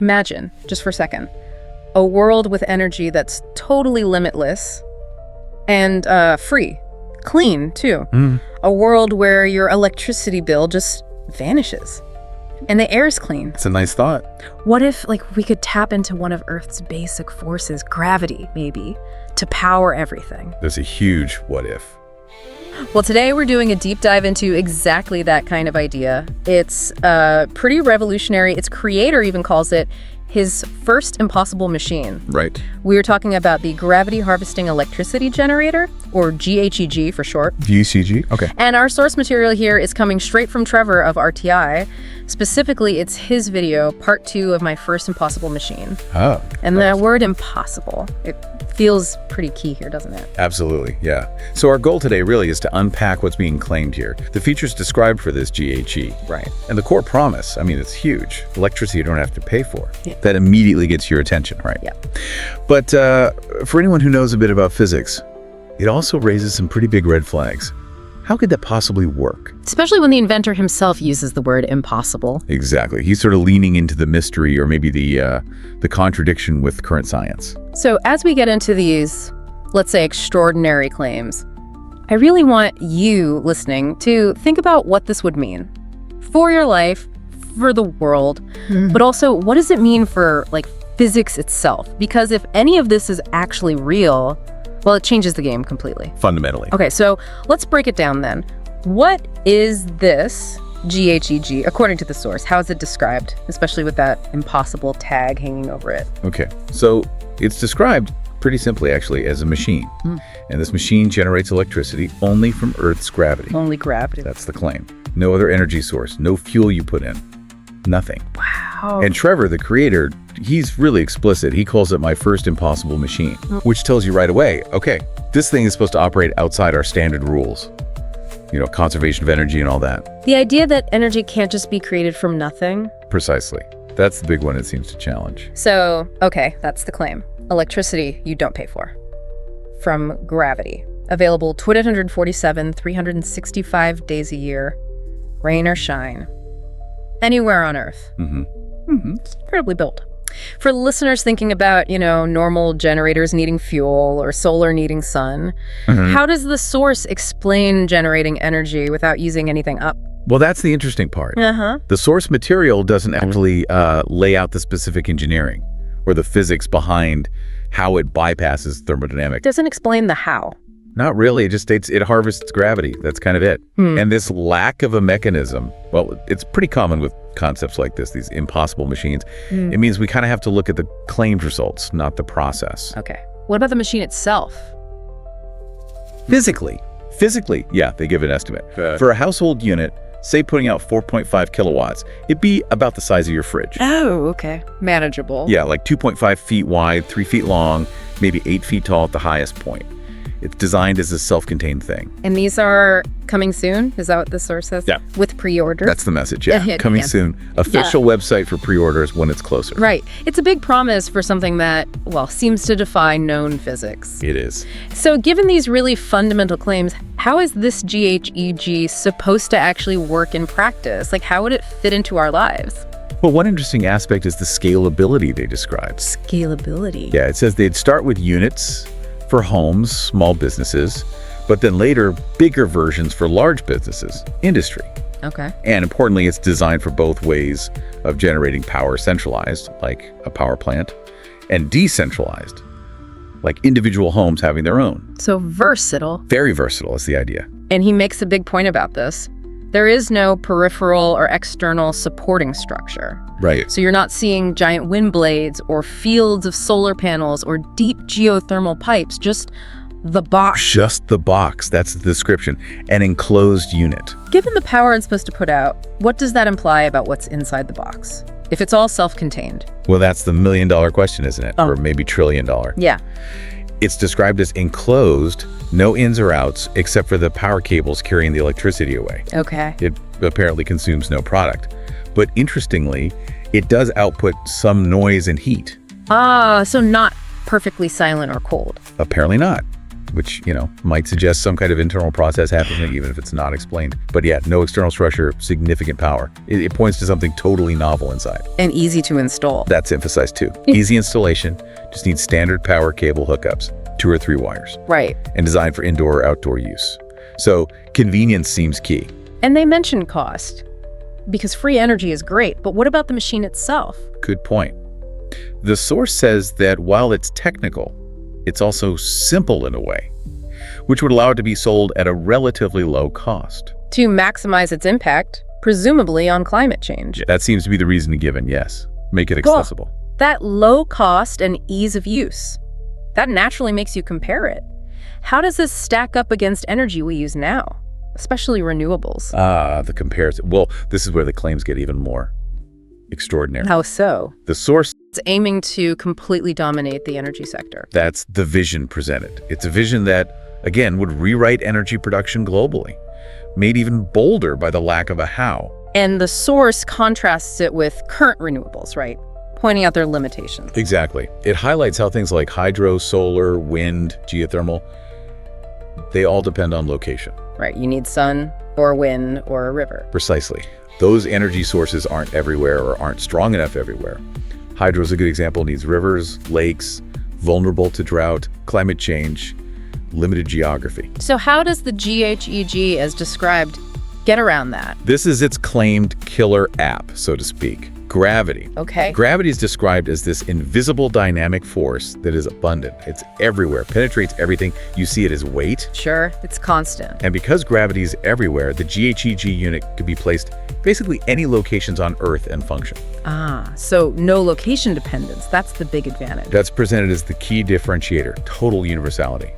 Imagine, just for a second, a world with energy that's totally limitless and free, clean too. A world where your electricity bill just vanishes and the air's clean. It's a nice thought. What if we could tap into one of Earth's basic forces, gravity maybe, to power everything? There's a huge what if. Well, today we're doing a deep dive into exactly that kind of idea. It's pretty revolutionary. Its creator even calls it his first impossible machine. Right. We were talking about the Gravity Harvesting Electricity Generator, or GHEG for short. GHEG? Okay. And our source material here is coming straight from Trevor of RTI. Specifically, it's his video, part 2 of my first impossible machine. Oh. And the word impossible, it feels pretty key here, doesn't it? Absolutely, yeah. So our goal today really is to unpack what's being claimed here, the features described for this GHE. Right. And the core promise, I mean, it's huge. Electricity you don't have to pay for. Yeah. That immediately gets your attention, right? Yeah. But for anyone who knows a bit about physics, it also raises some pretty big red flags. How could that possibly work? Especially when the inventor himself uses the word impossible. Exactly. He's sort of leaning into the mystery or maybe the contradiction with current science. So as we get into these, let's say, extraordinary claims, I really want you listening to think about what this would mean for your life, for the world, but also what does it mean for physics itself? Because if any of this is actually real, well, it changes the game completely. Fundamentally. Okay, so let's break it down then. What is this GHEG according to the source? How is it described, especially with that impossible tag hanging over it? Okay, so it's described pretty simply actually as a machine. And this machine generates electricity only from Earth's gravity. Only gravity. That's the claim. No other energy source, no fuel you put in, nothing. Wow. And Trevor, the creator, he's really explicit. He calls it my first impossible machine, which tells you right away, okay, this thing is supposed to operate outside our standard rules. You know, conservation of energy and all that. The idea that energy can't just be created from nothing. Precisely. That's the big one it seems to challenge. So, okay, that's the claim. Electricity you don't pay for. From gravity. Available 247, 365 days a year, rain or shine. Anywhere on Earth. It's incredibly bold. For listeners thinking about, normal generators needing fuel or solar needing sun, how does the source explain generating energy without using anything up? Well, that's the interesting part. The source material doesn't actually lay out the specific engineering or the physics behind how it bypasses thermodynamics. Doesn't explain the how. Not really. It just states it harvests gravity. That's kind of it. And this lack of a mechanism, well, it's pretty common with concepts like this, these impossible machines. It means we kind of have to look at the claimed results, not the process. Okay. What about the machine itself? Physically, yeah, they give an estimate. For a household unit, say putting out 4.5 kilowatts, it'd be about the size of your fridge. Oh, okay. Manageable. Yeah, like 2.5 feet wide, 3 feet long, maybe 8 feet tall at the highest point. It's designed as a self-contained thing. And these are coming soon? Is that what the source says? Yeah. With pre-orders? That's the message, yeah. Coming soon. Official website for pre-orders when it's closer. Right. It's a big promise for something that, seems to defy known physics. It is. So given these really fundamental claims, how is this GHEG supposed to actually work in practice? How would it fit into our lives? Well, one interesting aspect is the scalability they describe. Scalability? Yeah, it says they'd start with units for homes, small businesses, but then later bigger versions for large businesses, industry. Okay. And importantly, it's designed for both ways of generating power: centralized, like a power plant, and decentralized, like individual homes having their own. So versatile. Very versatile is the idea. And he makes a big point about this. There is no peripheral or external supporting structure. Right. So you're not seeing giant wind blades or fields of solar panels or deep geothermal pipes, just the box. Just the box. That's the description. An enclosed unit. Given the power it's supposed to put out, what does that imply about what's inside the box? If it's all self-contained. Well, that's the million-dollar question, isn't it? Oh. Or maybe trillion-dollar. Yeah. It's described as enclosed, no ins or outs, except for the power cables carrying the electricity away. Okay. It apparently consumes no product. But interestingly, it does output some noise and heat. So not perfectly silent or cold. Apparently not. which, might suggest some kind of internal process happening, even if it's not explained. But yeah, no external structure, significant power. It points to something totally novel inside. And easy to install. That's emphasized too. Easy installation, just needs standard power cable hookups, 2 or 3 wires. Right. And designed for indoor or outdoor use. So convenience seems key. And they mention cost, because free energy is great, but what about the machine itself? Good point. The source says that while it's technical, it's also simple in a way, which would allow it to be sold at a relatively low cost. To maximize its impact, presumably on climate change. That seems to be the reason given, yes. Make it accessible. Cool. That low cost and ease of use, that naturally makes you compare it. How does this stack up against energy we use now, especially renewables? The comparison. Well, this is where the claims get even more extraordinary. How so? The source is aiming to completely dominate the energy sector. That's the vision presented. It's a vision that, again, would rewrite energy production globally, made even bolder by the lack of a how. And the source contrasts it with current renewables, right? Pointing out their limitations. Exactly. It highlights how things like hydro, solar, wind, geothermal, they all depend on location. Right. You need sun or wind or a river. Precisely. Those energy sources aren't everywhere or aren't strong enough everywhere. Hydro is a good example. Needs rivers, lakes, vulnerable to drought, climate change, limited geography. So how does the GHEG, as described, get around that? This is its claimed killer app, so to speak. Gravity. Okay. Gravity is described as this invisible dynamic force that is abundant. It's everywhere, penetrates everything. You see it as weight. Sure, it's constant. And because gravity is everywhere, the GHEG unit could be placed basically any locations on Earth and function. So no location dependence. That's the big advantage. That's presented as the key differentiator, total universality.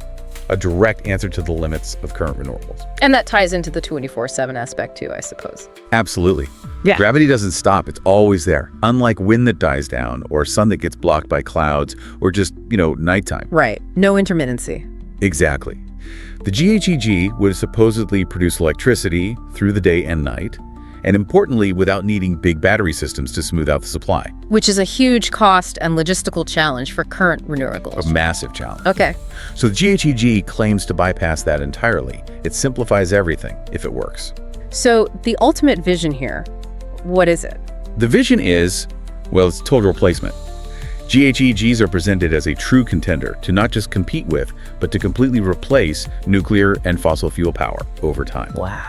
A direct answer to the limits of current renewables. And that ties into the 24/7 aspect too, I suppose. Absolutely. Yeah. Gravity doesn't stop. It's always there. Unlike wind that dies down or sun that gets blocked by clouds or just, nighttime. Right. No intermittency. Exactly. The GHEG would supposedly produce electricity through the day and night, and importantly, without needing big battery systems to smooth out the supply. Which is a huge cost and logistical challenge for current renewables. A massive challenge. Okay. So the GHEG claims to bypass that entirely. It simplifies everything if it works. So the ultimate vision here, what is it? The vision is, it's total replacement. GHEGs are presented as a true contender to not just compete with, but to completely replace nuclear and fossil fuel power over time. Wow.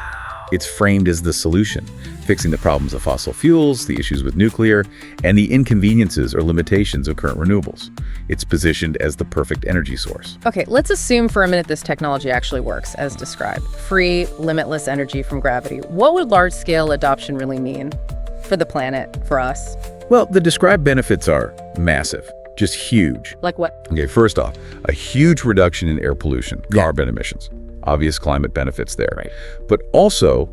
It's framed as the solution, fixing the problems of fossil fuels, the issues with nuclear, and the inconveniences or limitations of current renewables. It's positioned as the perfect energy source. Okay, let's assume for a minute this technology actually works, as described. Free, limitless energy from gravity. What would large-scale adoption really mean for the planet, for us? Well, the described benefits are massive, just huge. Like what? Okay, first off, a huge reduction in air pollution, carbon emissions. Obvious climate benefits there. Right. But also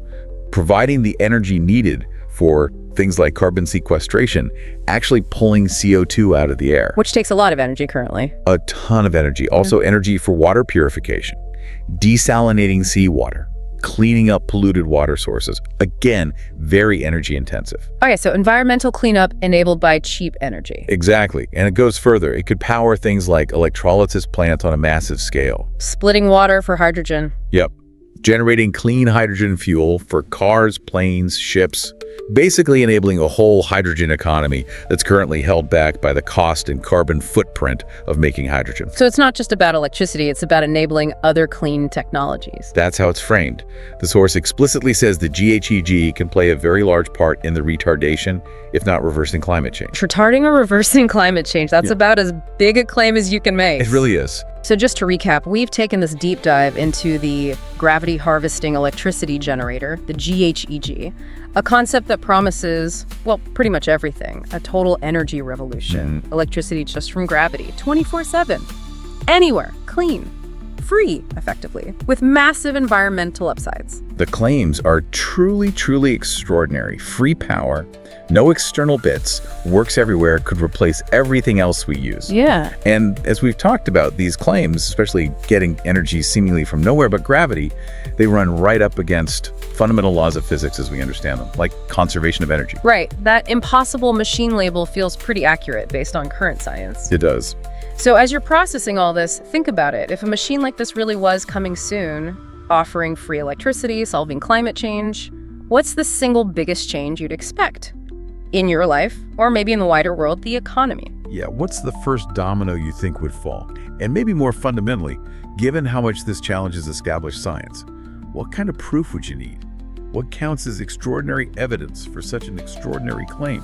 providing the energy needed for things like carbon sequestration, actually pulling CO2 out of the air. Which takes a lot of energy currently. A ton of energy. Also energy for water purification, desalinating seawater, cleaning up polluted water sources. Again, very energy intensive. Okay, so environmental cleanup enabled by cheap energy. Exactly. And it goes further. It could power things like electrolysis plants on a massive scale. Splitting water for hydrogen. Yep. Generating clean hydrogen fuel for cars, planes, ships, basically enabling a whole hydrogen economy that's currently held back by the cost and carbon footprint of making hydrogen. So it's not just about electricity, it's about enabling other clean technologies. That's how it's framed. The source explicitly says the GHEG can play a very large part in the retardation, if not reversing climate change. Retarding or reversing climate change, that's about as big a claim as you can make. It really is. So just to recap, we've taken this deep dive into the gravity harvesting electricity generator, the GHEG, a concept that promises, pretty much everything. A total energy revolution. Electricity just from gravity, 24/7. Anywhere, clean, free, effectively, with massive environmental upsides. The claims are truly, truly extraordinary. Free power, no external bits, works everywhere, could replace everything else we use. Yeah. And as we've talked about, these claims, especially getting energy seemingly from nowhere but gravity, they run right up against fundamental laws of physics as we understand them, like conservation of energy. Right. That impossible machine label feels pretty accurate based on current science. It does. So as you're processing all this, think about it. If a machine like this really was coming soon, offering free electricity, solving climate change, what's the single biggest change you'd expect? In your life, or maybe in the wider world, the economy. Yeah, what's the first domino you think would fall? And maybe more fundamentally, given how much this challenges established science, what kind of proof would you need? What counts as extraordinary evidence for such an extraordinary claim?